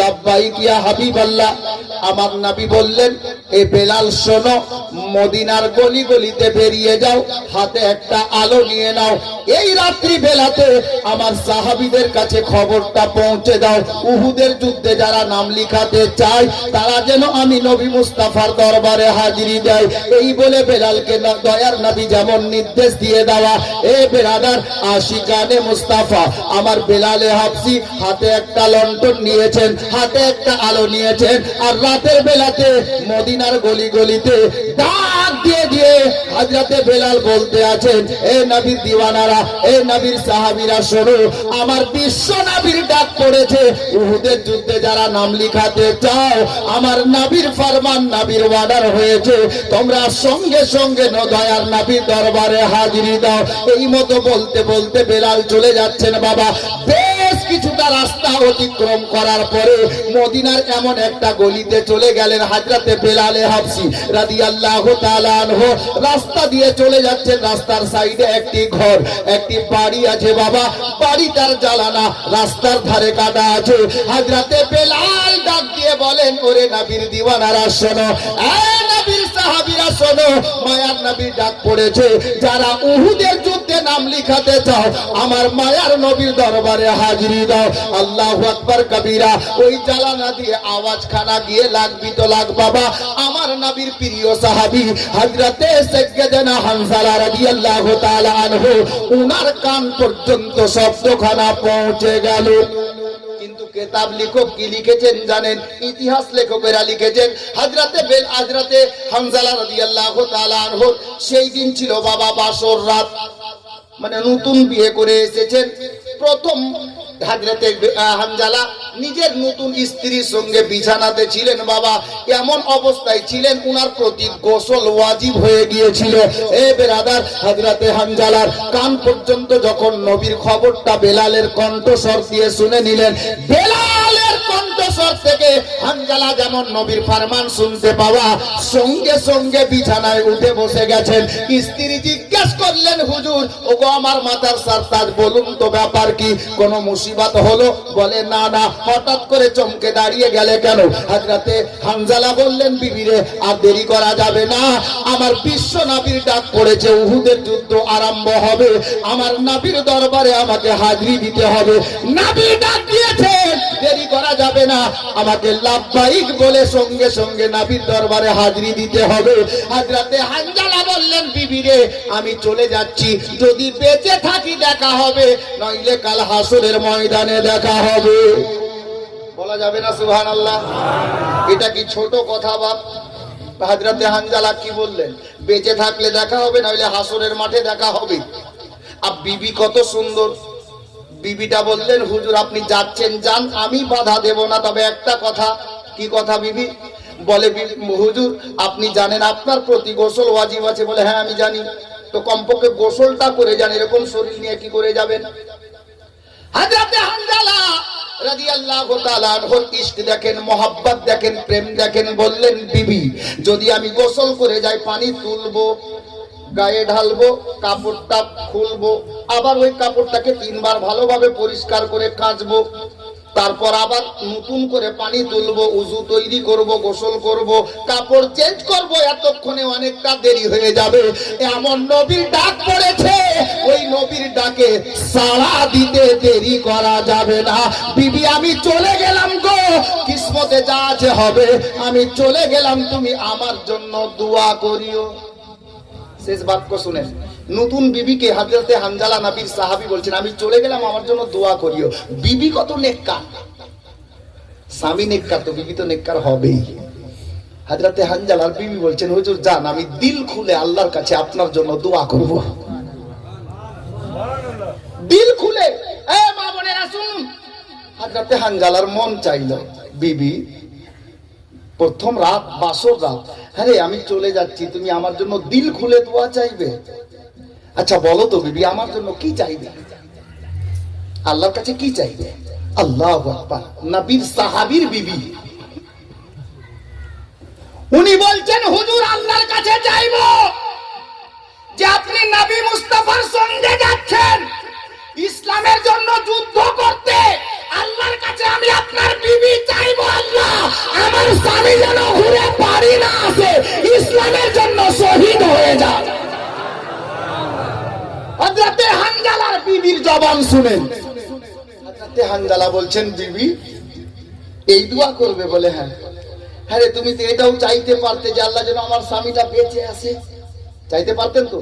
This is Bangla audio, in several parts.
লাব্বাইক ইয়া হাবিবাল্লাহ। আমার নবী বললেন, এ বেলাল শোনো, মদিনার গলি গলিতে বেরিয়ে যাও, হাতে একটা আলো নিয়ে নাও, এই রাত্রি বেলাতে আমার সাহাবীদের কাছে খবরটা পৌঁছে দাও, উহুদের যুদ্ধে যারা নাম লিখাতে চায় তারা যেন আমি নবী মুস্তাফার দরবারে হাজিরি দেয়। এই বলে বেলালকে দয়ার নবী যেমন নির্দেশ দিয়ে দেওয়া, এ বেরাদার আশিকানে মুস্তাফা, আমার বেলালে হাফসি হাতে একটা লণ্ঠন নিয়েছেন, হাতে একটা আলো নিয়েছেন, আর রাতের বেলাতে মদিনার গলি গলিতে ডাক দিয়ে দিয়ে হযরতে বেলাল বলতে আছেন, এ নবীর দিওয়ানারা, এ নবীর সাহাবীরা শোনো, আমার বিশ্ব নবীর ডাক পড়েছে, উহুদের যুদ্ধে যারা নাম লিখাতে চাও আমার নবীর ফরমান, নবীর অর্ডার হয়েছে, তোমরা সঙ্গে সঙ্গে দয়ার নবীর দরবারে হাজিরি দাও। এই মতো বলতে বলতে বেলাল চলে যাচ্ছেন বাবা। বেশ কিছুটা রাস্তা অতিক্রম করার পরে মদিনার এমন একটা গলিতে চলে গেলেন হযরতে বেলালে হাফসি রাদিয়াল্লাহু তাআলা আনহু। রাস্তা দিয়ে চলে যাচ্ছেন, রাস্তার সাইডে একটি ঘর, একটি বাড়ি আছে বাবা, বাড়িটার জ্বালানা রাস্তার ধারে কাটা আছে। হযরতে বেলাল ডাক দিয়ে বলেন, ওরে নবীর দিওয়ানারা শোনো, এ নবীর সাহাবীরা শোনো, মায়ার নবীর ডাক পড়েছে, যারা উহুদের যুদ্ধে নাম লিখাতে চাও আমার মায়ার নবীর দরবারে হাজিরি দাও। আল্লাহু আকবার কবীরা। ওই জ্বালানা দিয়ে আওয়াজ খানা গিয়ে লাগবি তো লাগ বাবা, আমার নবীর প্রিয় সাহাবী হযরতে সাইয়্যিদানা হানজালা রাদিয়াল্লাহু তাআলা আনহু, উনার কান পর্যন্ত শব্দখানা পৌঁছে গেল। কিন্তু কিতাব লেখক কি লিখেছেন জানেন? ইতিহাস লেখকেরা লিখেছেন হযরতে হানজালা রাদিয়াল্লাহু তাআলা আনহু সেই দিন ছিল বাবা বাসর রাত, মানে নতুন বিয়ে করে এসেছেন। প্রথম হযরতে হানজালা নিজের নতুন স্ত্রীর সঙ্গে বিছানাতে ছিলেন বাবা, এমন অবস্থায় ছিলেন উনার প্রতি গোসল ওয়াজিব হয়ে গিয়েছিল। এ বেরাদার, হযরতে হানজালার কান পর্যন্ত যখন নবীর খবরটা বেলালের কণ্ঠস্বর দিয়ে শুনে নিলেন, বেলালের কণ্ঠস্বর থেকে হানজালা যেমন নবীর ফরমান শুনতে পাওয়া, সঙ্গে সঙ্গে বিছানায় উঠে বসে গেছেন। স্ত্রী জিজ্ঞেস করলেন, হুজুর ওগো আমার মাথার সারতাজ, বলুন তো ব্যাপার কি, কোনো মুসিবত হলো? বলে না না। হঠাৎ করে চমকে দাঁড়িয়ে গেলে কেন? হযরতে হানজালা বললেন, বিবি রে আর দেরি করা যাবে না, আমার বিশ্ব নবীর ডাক পড়েছে, উহুদের যুদ্ধ আরম্ভ হবে, আমার নবীর দরবারে আমাকে হাজিরি দিতে হবে, নবী ডাক দিয়েছেন, দেরি করা যাবে না, আমাকে লাব্বাইক বলে সঙ্গে সঙ্গে নবীর দরবারে হাজিরি দিতে হবে। হযরতে হানজালা বললেন, বিবি রে আমি চলে যাচ্ছি, যদি বেঁচে থাকি দেখা হবে, নইলে কাল হাসরের ময়দানে দেখা হবে। বলা যাবে না সুবহানাল্লাহ? এটা কি ছোট কথা বাপ? হযরতে হানজালা কি বললেন? বেঁচে থাকলে দেখা হবে, নইলে হাসরের মাঠে দেখা হবে। আর বিবি কত সুন্দর, বিবিটা বললেন, হুজুর আপনি যাচ্ছেন যান, আমি বাধা দেব না, তবে একটা কথা। কি কথা বিবি? বলে, হুজুর আপনি জানেন আপনার প্রতি গোসল ওয়াজিব আছে। বলে, হ্যাঁ আমি জানি। তো কমপক্ষে গোসলটা করে যান, এরকম শরীর নিয়ে কি করে যাবেন? হযরতে হানজালা রাদিয়াল্লাহু তাআলা আনহুর ইশক দেখেন, মোহাব্বত দেখেন, প্রেম দেখেন। বললেন, বিবি যদি আমি গোসল করে যাই, পানি তুলবো, গায়ে ঢালবো, কাপড়টা খুলবো, আবার ওই কাপড়টাকে 3 বার ভালোভাবে পরিষ্কার করে কাচবো, তারপর আবার নতুন করে পানি তুলবো, উযু তৈরি করব, গোসল করব, কাপড় চেঞ্জ করব, এতক্ষণে অনেকটা দেরি হয়ে যাবে। এমন নবীর ডাক পড়েছে, ওই নবীর ডাকে সাড়া দিতে দেরি করা যাবে না। বিবি আমি চলে গেলাম গো, কিসমতে যা আছে হবে, আমি চলে গেলাম, তুমি আমার জন্য দোয়া করিও। শেষ বাক্য শুনেন, নতুন বিবিকে হযরতে হানজালা নবীর সাহাবী বলছেন, আমি চলে গেলাম, আমার জন্য দোয়া করিও। বিবি কত নেককার, স্বামী নেককার তো বিবি তো নেককার হবেই। হযরতে হানজালার বিবি বলছেন, হুজুর যান, আমি দিল খুলে আল্লাহর কাছে আপনার জন্য দোয়া করব। দিল খুলে। এ মা বোনেরা শুনুন, হযরতে হানজালার মন চাইল, বিবি প্রথম রাত, বাসর রাত, আরে আমি চলে যাচ্ছি, তুমি আমার জন্য দিল খুলে দোয়া চাইবে? আচ্ছা বলো তো বিবি, আমার জন্য কি চাইবে? আল্লাহর কাছে কি চাইবে? আল্লাহু আকবার। নবীর সাহাবীর বিবি, উনি বলছেন, হুজুর আল্লাহর কাছে চাইবো যে আপনি নবী মুস্তাফার সঙ্গে যাচ্ছেন ইসলামের জন্য যুদ্ধ করতে, আল্লাহর কাছে আমি আপনার বিবি আমার স্বামী যেন ঘুরে বাড়ি না আসে, ইসলামের জন্য শহীদ হয়ে যায়। হযরতে হানজালার বিবির জবান শুনেন। হযরতে হানজালা বলছেন, বিবি এই দোয়া করবে? বলে হ্যাঁ। হ্যাঁ রে, তুমি তো এটাও চাইতে পারতে যে আল্লাহ যেন আমার স্বামীটা বেঁচে আসে, চাইতে পারতেন তো,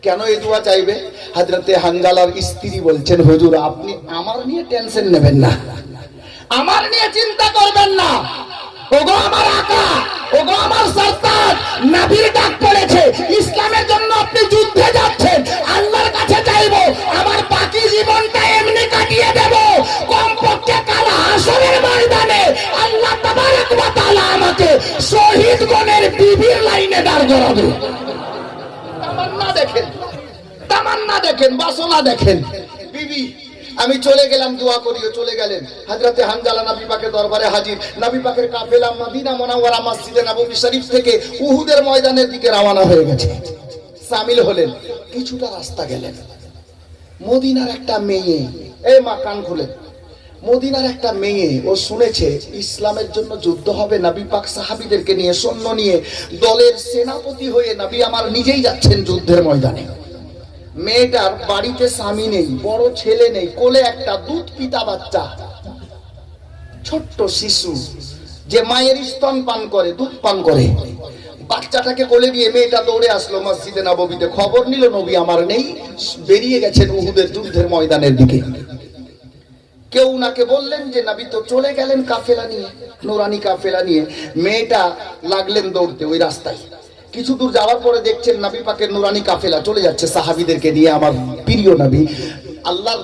কেন এই দোয়া চাইবে? হযরতে হানজালার স্ত্রী বলছেন, হুজুর আপনি আমার নিয়ে টেনশন নেবেন না, আমার নিয়ে চিন্তা করবেন না। ওগো আমার আকা, ওগো আমার সরদার, নবীর ডাক পড়েছে, ইসলামের জন্য আপনি যুদ্ধে যাচ্ছেন, আল্লাহর কাছে চাইবো আমার বাকি জীবনটা এমনি কাটিয়ে দেব, কমপক্ষে কাল হাসরের ময়দানে আল্লাহ তাবারক ওয়া তাআলা আমাকে শহীদ গণের বিবির লাইনে দাঁড় করাবে। তামান্না দেখেন, তামান্না দেখেন, বাসনা দেখেন। বিবি আমি চলে গেলাম, দোয়া করিও। চলে গেলেন। হযরতে হানজালা নবী পাকের দরবারে হাজির। নবী পাকের কাফেলা মদিনা মুনাওয়ারা মসজিদে নববী শরীফ থেকে উহুদের ময়দানের দিকে রওনা হয়ে গেছে। শামিল হলেন। কিছুটা রাস্তা গেলেন, মদিনার একটা মেয়ে, এই মা কান খুলে, মদিনার একটা মেয়ে, ও শুনেছে ইসলামের জন্য যুদ্ধ হবে, নবী পাক সাহাবীদেরকে নিয়ে সৈন্য নিয়ে দলের সেনাপতি হয়ে নবী আমার নিজেই যাচ্ছেন যুদ্ধের ময়দানে। মেয়েটার বাড়িতে স্বামী নেই, বড় ছেলে নেই, কোলে একটা দুধ পিতা বাচ্চা, ছোট্ট শিশু যে মায়ের স্তন পান করে, দুধ পান করে। বাচ্চাটাকে কোলে দিয়ে মেয়েটা দৌড়ে আসলো মসজিদে নববীতে, খবর নিল নবী আমার নেই, বেরিয়ে গেছেন উহুদের যুদ্ধের ময়দানের দিকে। কেউ উনাকে বললেন যে নবী তো চলে গেলেন কাফেলা নিয়ে, নুরানি কাফেলা নিয়ে। মেয়েটা লাগলেন দৌড়তে ওই রাস্তায়। কিছু দূর যাওয়ার পরে দেখছেন নবী পাকের নুরানি কাফেলা চলে যাচ্ছে সাহাবীদেরকে নিয়ে। আমার প্রিয় নবী, আল্লাহর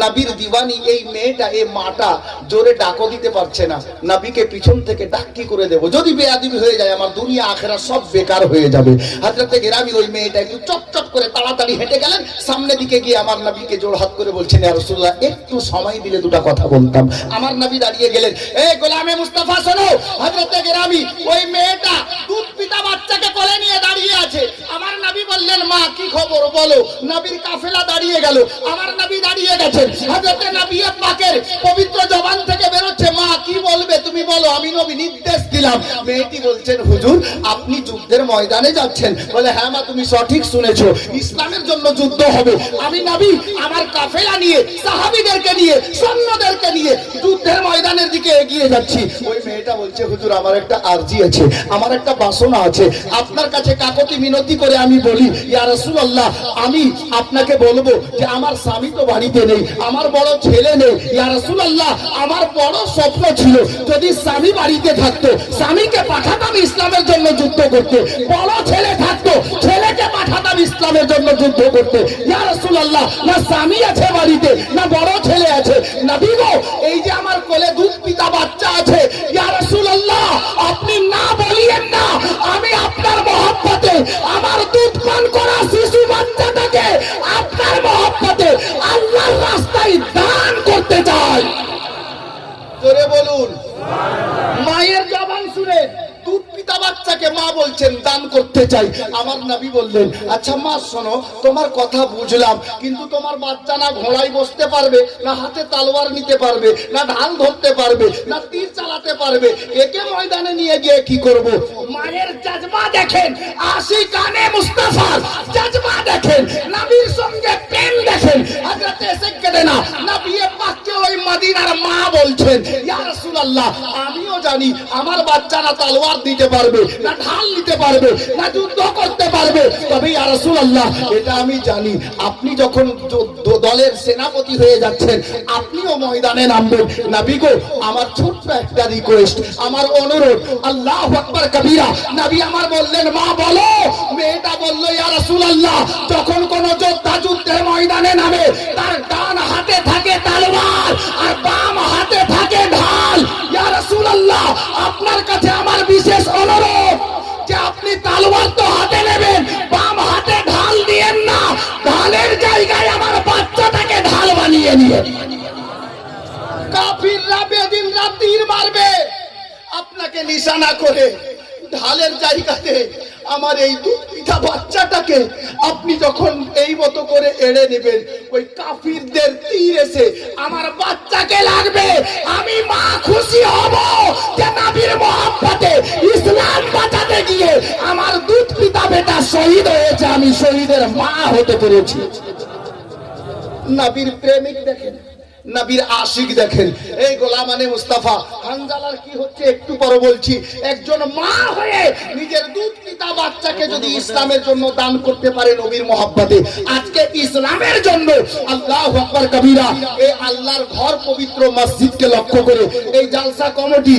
নবীর দিওয়ানি এই মেয়েটা, এই মাটা জোরে ডাকও দিতে পারছে না। নবীকে পিছন থেকে ডাক কি করে দেব, যদি বেয়াদবি হয়ে যায় আমার দুনিয়া আখেরা সব বেকার হয়ে যাবে। হযরতে গেরামি ওই মেয়েটা একটু চটচট করে তাড়াতাড়ি হেঁটে গেলেন, সামনে দিকে গিয়ে আমার নবীকে জোড়হাত করে বলছেন, ইয়া রাসূলুল্লাহ একটু সময় দিলে দুটো কথা বলতাম। আমার নবী দাঁড়িয়ে গেলেন। এই গোলামে মুস্তাফা শোনো, হযরতে গেরামি ওই মেয়েটা দুধ পিতা বাচ্চাকে কোলে নিয়ে দাঁড়িয়ে আছে। আমার নবী বললেন, মা কি খবর বলো। নবীর কাফেলা দাঁড়িয়ে গেল, আমার নবী দাঁড়িয়ে গেছেন। হযরতে নবী পাকের পবিত্র জবান থেকে বেরোচ্ছে, মা কি বলবে তুমি বলো, আমি নবী নির্দেশ দিলাম। মেয়েটি বলছেন, হুজুর আপনি যুদ্ধের ময়দানে যাচ্ছেন? বলে হ্যাঁ মা তুমি সঠিক শুনেছো, ইসলামের জন্য যুদ্ধ হবে। আমি নবী আমার কাফেলা নিয়ে, সাহাবীদেরকে নিয়ে, সৈন্যদেরকে নিয়ে যুদ্ধের ময়দানের দিকে এগিয়ে যাচ্ছি। ওই মেয়েটা বলছে, হুজুর আমার একটা আরজি আছে, আমার একটা বাসনা আছে, আপনার কাছে কাকতি মিনতি করে আমি বলি, ইয়া রাসূলুল্লাহ আমি আপনাকে বলবো যে আমার স্বামী তো বাড়িতে নেই, আমার বড় ছেলে নেই। ইয়া রাসূলুল্লাহ আমার বড় স্বপ্ন ছিল যদি স্বামী বাড়িতে থাকতো, স্বামীকে পাঠাতাম ইসলামের জন্য যুদ্ধ করতে, বড় ছেলে থাকতো, ছেলেকে পাঠাতাম ইসলামের জন্য যুদ্ধ করতে। ইয়া রাসূলুল্লাহ না স্বামী আছে বাড়িতে, না বড় ছেলে আছে। নবী গো এই যে আমার কোলে দুধ পিতা বাচ্চা আছে, ইয়া রাসূলুল্লাহ আপনি না বলিয়েন না, আমি আপনার মহব্বতে আমার দুধ পান করা শিশু বাচ্চাটাকে আপনার মহব্বতে আল্লাহর রাস্তায় দান করতে চাই। জোরে বলুন। মায়ের জবান শুনে দুধ পিতা বাচ্চাকে মা বলছেন দান করতে চাই। আমার নবী বললেন, আচ্ছা মা শোনো, তোমার কথা বুঝলাম, কিন্তু তোমার বাচ্চা না ঘোড়ায় বসতে পারবে, না হাতে তালোয়ার নিতে পারবে, না ঢাল ধরতে পারবে, না তীর চালাতে পারবে, একে ময়দানে নিয়ে গিয়ে কি করব? মায়ের জাজবা দেখেন, আশিকানে মুস্তাফার জাজবা দেখেন, নবীর সঙ্গে প্রেম দেখেন। হযরত সাইয়্যিদানা নবী পাককে ওই মদিনার মা বলছেন, ইয়া রাসূলুল্লাহ আমিও জানি আমার বাচ্চা না তালোয়ার দিতে পারবে, না ঢাল নিতে পারবে, না যুদ্ধ করতে পারবে, তবে ইয়া রাসূলুল্লাহ এটা আমি জানি আপনি যখন দলের সেনাপতি হয়ে যাচ্ছেন আপনিও ময়দানে নামবেন। নবী গো আমার ছোট্ট একটা রিকোয়েস্ট, আমার অনুরোধ, আল্লাহু আকবার কবীরা। নবী আমার বললেন, মা বলো। মেয়েটা বলল, ইয়া রাসূলুল্লাহ যখন কোন যোদ্ধা যুদ্ধের ময়দানে নামে তার ডান হাতে থাকে তলোয়ার আর বাম হাতে থাকে ঢাল। ইয়া রাসূলুল্লাহ আপনার কাছে আমার বিশেষ অনুরোধ যে আপনি তলোয়ার তো হাতে নেবেন, বাম হাতে ঢাল দিয়েন না, ঢালের জায়গায় আমার বাচ্চাটাকে ঢাল বানিয়ে নিয়ে। কাফিররা বেদিন রাত তীর মারবে, আপনাকে নিশানা করে ঢালের জায়গাতে আমার এই দুধ পিঠা বাচ্চাটাকে আপনি যখন এই মতো করে এড়ে নেবেন, ওই কাফিরদের তীর এসে আমার বাচ্চাকে লাগবে, আমি মা খুশি হব যে শহীদ হয়েছে, আমি শহীদের মা হতে পেরেছি। নবীর প্রেমিক দেখেন, নবীর আশিক দেখেন। এই গোলামানে মুস্তাফা হানজালার কি হচ্ছে একটু পরে বলছি। একজন মা হয়ে নিজের দুধ পিতা বাচ্চাকে যদি ইসলামের জন্য দান করতে পারে নবীর মহব্বতে, আজকে ইসলামের জন্য আল্লাহু আকবার কবীরা, এই আল্লাহর ঘর পবিত্র মসজিদকে লক্ষ্য করে এই জালসা কমিটি